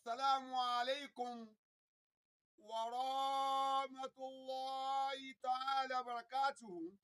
السلام عليكم ورحمة الله تعالى وبركاته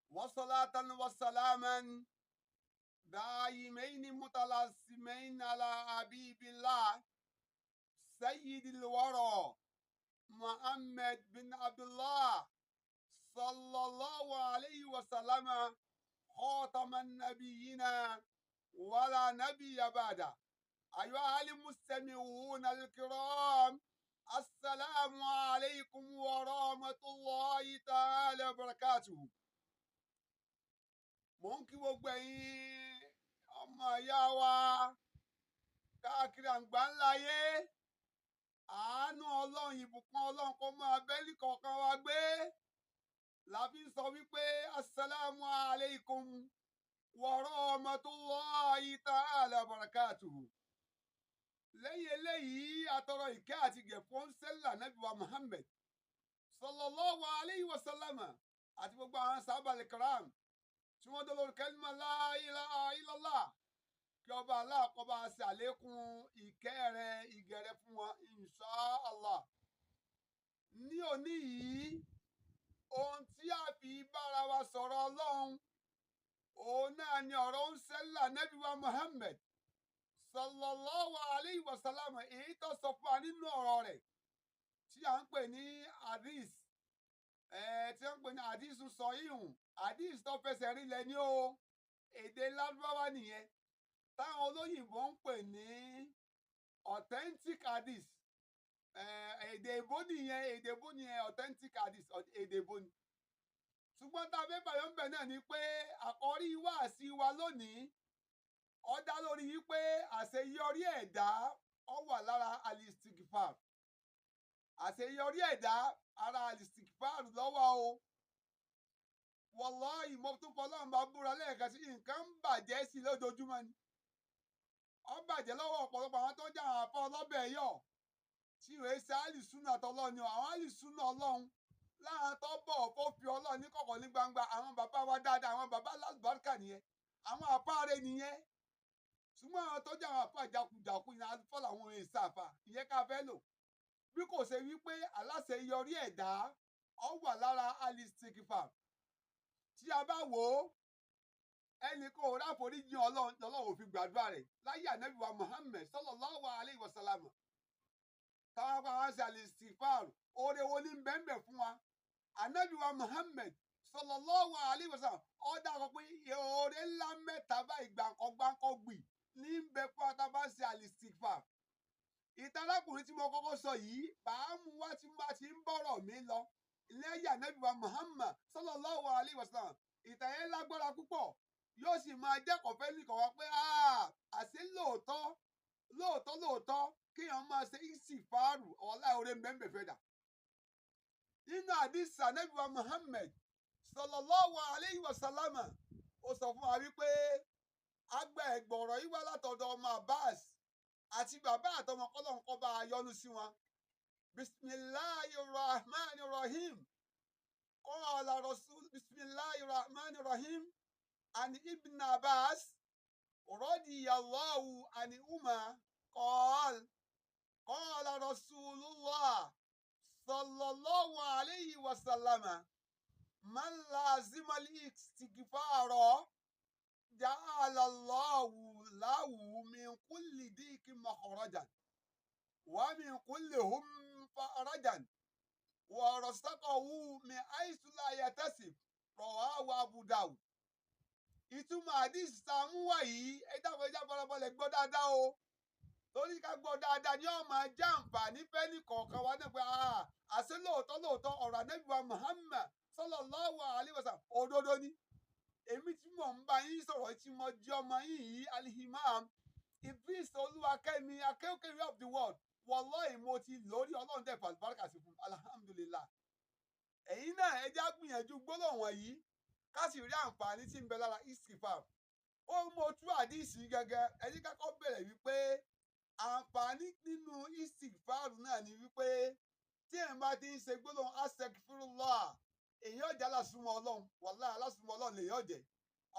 وصلاة وسلاما دائمين متلازمين على حبيب الله سيد الورى محمد بن عبد الله صلى الله عليه وسلم خاتم النبيين ولا نبي بعده. أيها المستمعون الكرام السلام عليكم ورحمة الله تعالى وبركاته. Mo ń kí gbogbo ẹ̀yin ọmọ ìyá wa káàkiri àgbáńláyé, àánú Ọlọ́run ìbùkún Ọlọ́run kó máa bẹ́lí kọ̀ọ̀kan wa gbé. La fi ń sọ wípé assalamu alaikum wa rahmatullahi ta'ala wa barakatuhu. Lẹ́yìn eléyìí atọrọ ìkẹ́ àti ìgẹ̀ fún sẹ́lá Nábì wa Muhammad sallallahu alayhi wa sallam àti gbogbo àwọn sábàlì karam tí wọ́n dọ́ lórí kẹ́límà la ilaha illallah, kí ọba Allah kó bá ṣe àlékún ìkẹ́ rẹ̀ ìgẹ̀ rẹ̀ fún wọn insha Allah. Ní òní yìí ohun tí a fi bára wa sọ̀rọ̀ Ọlọ́run òun náà ni ọ̀rọ̀ ń sẹ́lá Nábì wa Muhammad sallallahu alayhi wa sallam, èyí tó sọ fún wa nínú ọ̀rọ̀ rẹ̀ tí a ń pè ní Idrees, tí a ń pè ní Idrees sọ ihun Idrees tó fẹsẹ̀ rinlẹ̀ ní o, èdè Lárúbáwá nìyẹn táwọn olóyìnbó ń pè ní authentic Idrees. Èdè ìbò nìyẹn authentic Idrees, èdè ìbò ni. Ṣùgbọ́n tá a fẹ́ bàyọ̀ ń bẹ̀ náà ni pé àkọ́rí wáàsí wa lónìí ó dá lórí wípé àṣeyọrí ẹ̀dá ó wà lára Istigfaaru. Àṣeyọrí ẹ̀dá ara Istigfaaru lọ́wọ́ o. Wallahi mo tún fọlọ́run bá búra lẹ́ẹ̀kan sí nǹkan ń bàjẹ́ sí lójoojúmọ́ ni. Ó bàjẹ́ lọ́wọ́ ọ̀pọ̀lọpọ̀ àwọn tó ń jẹ́ àwọn afọ ọlọ́bẹ̀ yọ̀ tí ìwé ṣe àlìsúnà tọ́lọ́ ni àwọn àlìsúnà Ọlọ́run láwọn tó bọ̀ kó fi Ọlọ́run ní kọ̀kọ̀ ní gbangba, àwọn bàbá wa dáadáa, àwọn bàbá lálùbáríkà nìyẹn, àwọn àfáàrẹ nìyẹn. Ṣùgbọ́n àwọn tó jẹ́ àwọn àfáà jákujàku ní alifọ́ làwọn ohun èsì àfà ìyẹn ká fẹ́ lò. Bí kò ṣe wípé aláṣeyọrí ẹ̀dá ó wà lára Istigfaaru. Tí a bá wò ó, ẹnì kan ò ráforíjì Ọlọ́run ò fi gbàdúrà rẹ̀ láyé Ànábì wa Muhammad sallallahu alayhi wa sallam. Táwọn bá wá ṣe Istigfaaru, oore wo ní bẹ́ẹ̀ fún wa? Ànábì wa Muhammad sallallahu alayhi wa sallam ó dákọ̀ pé oore ńlá mẹ́ta báyìí gbàǹkọ́ gbì ní bẹ fún àtàbá ṣe Istigfaaru. Ìtàlákùnrin tí mo kọ́kọ́ sọ yìí bàá mú wá tí mo bá ti ń bọ̀rọ̀ mi lọ lẹ́yìn Ànábì wa Muhammad sallallahu alayhi wa sallam. Ìtàn yẹn lágbára púpọ̀, yóò sì máa jẹ́kọ̀ọ́ fẹ́ nìkan wá pé àṣé lóòótọ́ kéèyàn máa ṣe Istigfaaru ọ̀la oore mbẹ́mbẹ́ fẹ́ dà. Nínú àdìsí Ànábì wa Muhammad sallallahu alayhi wa sallam ó sọ fún wa wípé àgbà ẹ̀gbọ̀rọ̀ yìí wá látọ̀dọ̀ ọmọ Abbas àti bàbá àtọmọ kọ́lọ̀ ńkọ́ bá a yọ́nú sí wọn. Bismillahirrahmanirrahim. Qala rasul Bismillahirrahmanirrahim an Ibn Abbas radiyallahu anhuma qala Rasulullah sallallahu alayhi wa sallam man lazima al-istighfara ja'ala Allahu lahu min kulli dikin makhrajan wa min kulli farajan wa razaqahu min haythu la yahtasib. Rawahu Abu Dawud. Ìtumọ̀ àdìsí sàmúwà yìí ẹja farabalẹ̀ gbọ́ dáadáa o, torí ká gbọ́ dáadáa ni ó máa jẹ́ àǹfààní fẹ́ni kọ̀ọ̀kan wa náà pé àṣẹ lóòótọ́ ọ̀rọ̀ Ànábì wa Muhammad sallallahu alayhi wa sallam òdodo ni. Èmi tí mò ń bá yín sọ̀rọ̀ tí mo jẹ́ ọmọ yín yìí Imam Idrees Oluwakemi akéwkéwì of the world. Wallahi mo ti lórí Ọlọ́run dẹ̀ fàlùbáríkà sí fún alhamdulillah. Ẹ̀yin náà ẹ já gbìyànjú gbólóhùn wọ̀nyí ká sì rí àǹfààní tí ń bẹ lára Istigfaaru. Ó mo tú àdìsí gẹ́gẹ́ ẹni kákọ́ bẹ̀rẹ̀ wípé àǹfààní nínú Istigfaaru náà ni wípé tí ẹ̀ bá ti ń ṣe gbólóhùn astaghfirullah èèyàn jẹ́ alásùnmọ́ Ọlọ́run, wallahi alásùnmọ́ Ọlọ́run lèèyàn jẹ́.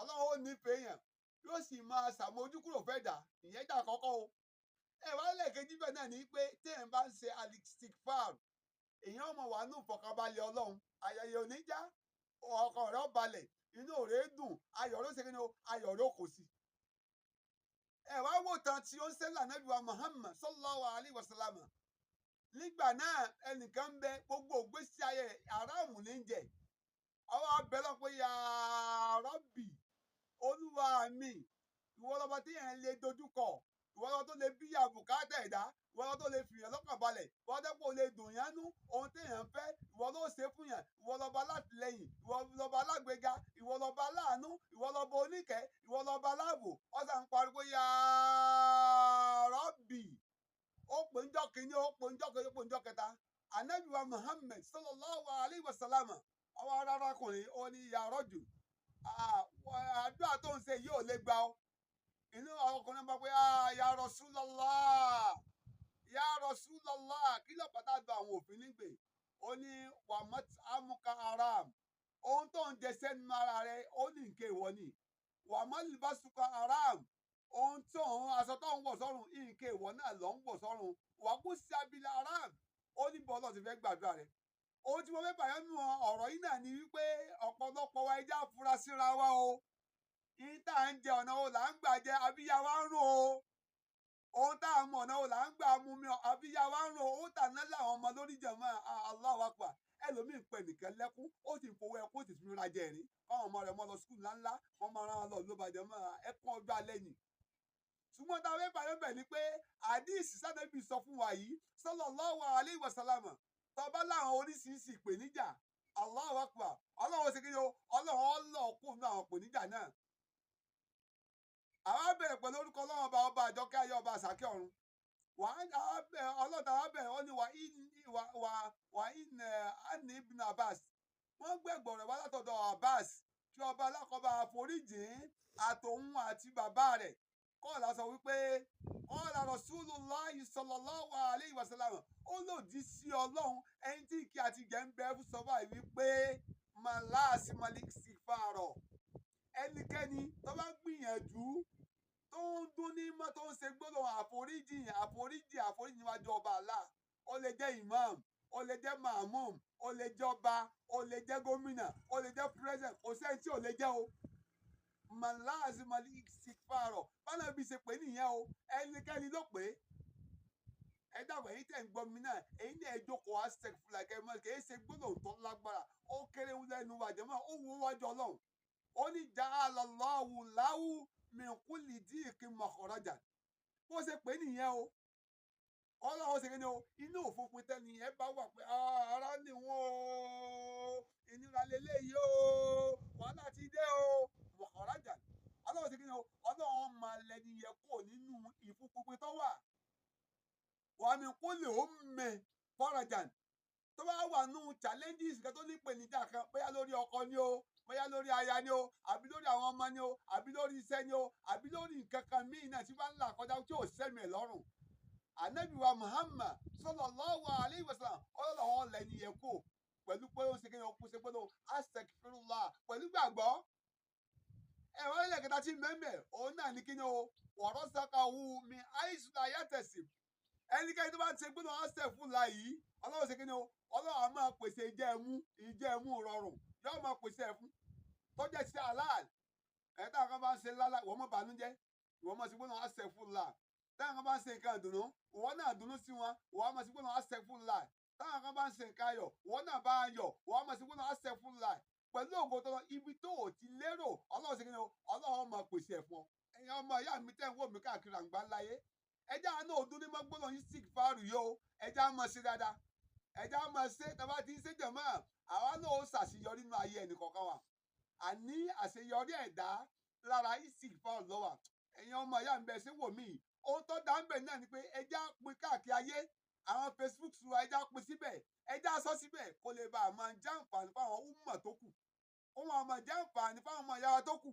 Ọlọ́run ó nífẹ̀ẹ́ èèyàn yóò sì máa ṣàmójúkúrò fẹ́ dà, ìyẹn jà kọ́kọ́ o. ẹ wá lẹ́ẹ̀kejì bẹ́ẹ̀ náà ní pé téèyàn bá ń ṣe Istigfaaru èèyàn ọmọ wà nù fọkànbalẹ̀ Ọlọ́run ayẹyẹ oníjà ọkàn rẹ̀ balẹ̀ inú rẹ̀ dùn ayọ̀ ló ṣe kí ni o ayọ̀ ló kò sí. ẹ wá wò tán tí ó ń ṣẹlẹ̀ Ànábì wa Muhammad sallallahu alayhi wa sallam nígbà náà ẹnìkan ń bẹ gbogbo ògbésí ayé aráàmù ní jẹ ọwọ́ abẹ́lọ́ pé ya Rabbi olúwa mi ìwọ lọba tí yẹn lè dojúkọ ìwọ lọba tó lè bíyà bùkátà ẹ̀dá ìwọ lọba tó lè fìyàn lọ́kàn balẹ̀ ìwọ dẹ́pọ̀ lè dùn yẹn nú ohun téèyàn fẹ́ ìwọ ló ṣe fún yàn ìwọ lọba alátìlẹyìn ìwọ lọba alágbèéga ìwọ lọba aláàánú ìwọ lọba oníkẹ́ ìwọ lọba aláàbò ọ̀sán ń pariwo ya Rabbi ó pè ń jọ́ kínní ó pè ń jọ́ kejì ó pè ń jọ́ kẹta Ànábì wa Muhammad sallallahu alayhi wa sallam ọwọ́ arákùnrin ó ní ya rọ́jù àdúrà tó ń ṣe yìí ò lè gbà ọ́ inú ọkùnrin bá pé ya Rasulullah ya Rasulullah kí ló pàtàkì àdúrà àwọn òfin nígbè ó ní wàmọ́t amúka haram ohun tó ń jẹ sẹ́nu ara rẹ ó ní nǹkan ìwọ ni wàmọ́lìbásùkà haram ohun tó ń aṣọ tó ń wọ̀ sọ́run nǹkan ìwọ náà ló ń wọ̀ sọ́run wàkúsí abilà haram ó ní bọ́ọ̀lù ti fẹ́ gbàdúrà rẹ ohun tí mo fẹ́ bàyẹ̀ nù ọ̀rọ̀ yìí náà ni wípé ọ̀pọ̀lọpọ̀ wa ẹja fura síra wa o yìí tá à ń jẹ ọ̀nà wo là ń gbà jẹ abíyá wa ń rò o ohun tá à ń mọ ọ̀nà wo là ń gbà mú mi abíyá wa ń rò ó tà náà láwọn ọmọ lórí jẹ̀mọ́ Allahu Akbar ẹlòmíì pẹ̀ nìkan lẹ́kún ó sì fowó ẹkún ó sì fi ra jẹ ẹ̀rín káwọn ọmọ rẹ̀ mọ́ lọ skul ńláńlá wọ́n máa rán wọn lọ ló bàjẹ́ mọ́ ẹkún ọjọ́ alẹ́ yìí ṣùgbọ́n tá a fẹ́ bàyẹ̀ bẹ̀ ni pé àdìsí sádẹ́bì sọ fún wa yìí sallallahu alaihi wasallam tọba láwọn oríṣiríṣi ìpèníjà Allahu Akbar ọlọ́run ṣe kíni o ọlọ́run ọlọ́ọ̀kùn ní àwọn ìpèníjà náà. àwa bẹ̀rẹ̀ pẹ̀lú orúkọ ọlọ́run ọba àjọkẹ́ ayé ọba àsàkẹ́ ọ̀run ọlọ́dà wa bẹ̀rẹ̀ ó ní wà in ani ibn Abbas wọ́n gbẹ̀gbọ̀n rẹ̀ wá látọ̀dọ̀ Abbas kí ọba alákọ̀ọ́ba àforíjìn àtòun àti bàbá rẹ̀ kọ́ọ̀lá sọ wípé kọ́ọ̀lá Rasulullahi sallallahu alayhi wa sallam ó lòdì sí ọlọ́run ẹni tí kí àti gẹ̀ ń bẹ fún sọ́bà wípé màláàsì malik Istigfaaru ẹnikẹ́ni tó bá gbìyànjú tó ń dún ní mọ́ tó ń ṣe gbólóhùn àforíjì níwájú ọba Allah ó lè jẹ́ imam ó lè jẹ́ ma'mum ó lè jẹ́ ọba ó lè jẹ́ gómìnà ó lè jẹ́ president kò sẹ́ni tí ò lè jẹ́ o màláàsì malik Istigfaaru báná bí ṣe pé nìyẹn o ẹnikẹ́ni ló pé ẹ dàgbà èyí tẹ̀ ń gbọ́ mi náà èyí náà ẹ jókòó aztec fúlà kẹ́mọ́ kì í ṣe gbólóhùn tó lágbára ó kéré lẹ́nu wàjẹ́mọ́ ó wú wájú ọlọ́run ó ní ja'ala Allahu lahu min kulli diqin makhrajan bó ṣe pé nìyẹn o ọlọ́run ṣe kéde o inú òfófin tẹ́ni ẹ bá wà pé ara ni wọ́n o ìnira lélẹ́yìí o wàhálà ti dé o makhrajan ọlọ́run ṣe kéde o ọlọ́run máa lẹni yẹ kó nínú ìfúnpinpin tó wà wa min kulli ummin farajan tó bá wà nù challenges kan tó ní ìpèníjà kan bóyá lórí ọkọ ni o bóyá lórí aya ni o àbí lórí àwọn ọmọ ni o àbí lórí iṣẹ́ ni o àbí lórí nǹkan kan míì náà tí bá ń là kọjá tí ò sẹ́mi ẹ̀ lọ́rùn Ànábì wa Muhammad sallallahu alayhi wa sallam ọlọ́run lẹ́ni yẹn kó pẹ̀lú pé ó ṣe kí ni ọkùnrin ṣe pé ó astaghfirullah pẹ̀lú gbàgbọ́ ẹ̀rọ ilẹ̀ kẹta tí mẹ́mẹ́ òun náà ní kí ni o warasaqahu min haythu la yahtasib ẹnikẹ́ni tó bá ti ṣe gbọ́dọ̀ astaghfirullah yìí ọlọ́run ṣe kí ni o ọlọ́run á máa pèsè ìjẹ́ẹ̀mú rọrùn yóò máa pèsè ẹ̀fún tó jẹ́ sí halal ẹ̀ táwọn kan bá ń ṣe lálá ìwọ́n mọ̀ bànújẹ́ ìwọ́n mọ̀ sí gbọ́dọ̀ astaghfirullah táwọn kan bá ń ṣe nǹkan ìdùnnú ìwọ́n náà dùnnú sí wọn ìwọ́n mọ̀ sí gbọ́dọ̀ astaghfirullah táwọn kan bá ń ṣe nǹkan ayọ̀ ìwọ́n náà bá ń yọ̀ ìwọ́n mọ̀ sí gbọ́dọ̀ astaghfirullah pẹ̀lú ògo tó lọ ibi tó ò ti lérò ọlọ́run ṣe kí ni o ọlọ́run máa pèsè ẹ̀fún ẹ̀yin ọmọ ìyá mi tẹ́ ń wò mí káàkiri àgbáńláyé ẹjẹ́ àánú òdún ní mọ́gbọ́nà yìí Istigfaaru yìí o ẹjẹ́ á máa ṣe dáadáa ẹjẹ́ á máa ṣe tàbá tí ń ṣe jẹ̀mọ́ àwa náà ó ṣàṣeyọrí nínú ayé ẹnì kọ̀ọ̀kan wa àní àṣeyọrí ẹ̀dá lára Istigfaaru ló wà ẹ̀yin ọmọ ìyá mi bẹ̀ ṣe wò mí ohun tó dá ń bẹ̀ náà ni pé ẹjẹ́ á pín káàkiri ayé àwọn Facebook wa ẹjẹ́ á pín síbẹ̀ ẹjẹ́ á sọ síbẹ̀ kó lè bá a máa jẹ́ àǹfààní fáwọn ọmọ tó kù ó máa jẹ́ àǹfààní fáwọn ọmọ ìyá wa tó kù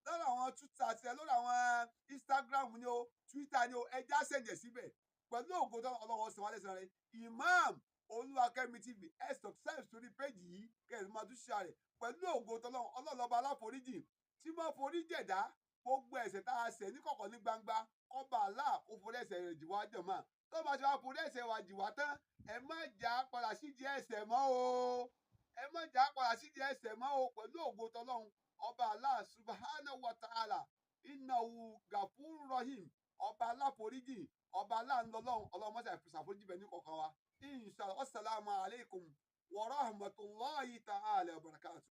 lórí àwọn Twitter àti lórí àwọn Instagram ni o Twitter ni o ẹja ṣẹ̀jẹ̀ síbẹ̀ pẹ̀lú ògo tó ọlọ́wọ́ sọ wálé sọ rẹ̀ Imam Oluwakemi TV ẹ subscribe sórí péjì yìí kẹrin máa tún ṣe rẹ̀ pẹ̀lú ògo tó ọlọ́lọ́ba aláforíjì tí mo forí jẹ̀dá gbogbo ẹ̀ṣẹ̀ tá a ṣẹ̀ ní kọ̀kọ̀ ní gbangba kó kọ́ba Allah kó forí ẹ̀ṣẹ̀ rẹ̀ jì wá jọ̀mọ́ tó bá ti wá forí ẹ̀ṣẹ̀ wa jì wá tán ẹ má jà padà sídìí ẹ̀ṣẹ̀ mọ́ o ẹ má jà padà sídìí ẹ̀ṣẹ̀ mọ́ o pẹ̀lú ògo tọlọ́run ọba Allah subhanahu wa ta'ala innahu gafurur rahim ọba aláforíjì ọba aláǹlọ́lọ́run ọlọ́mọṣẹ́ àfisàforíjì bẹ̀ ní kọ̀ọ̀kan wa inshallah assalamu alaikum wa rahmatullahi ta'ala wa barakatuh.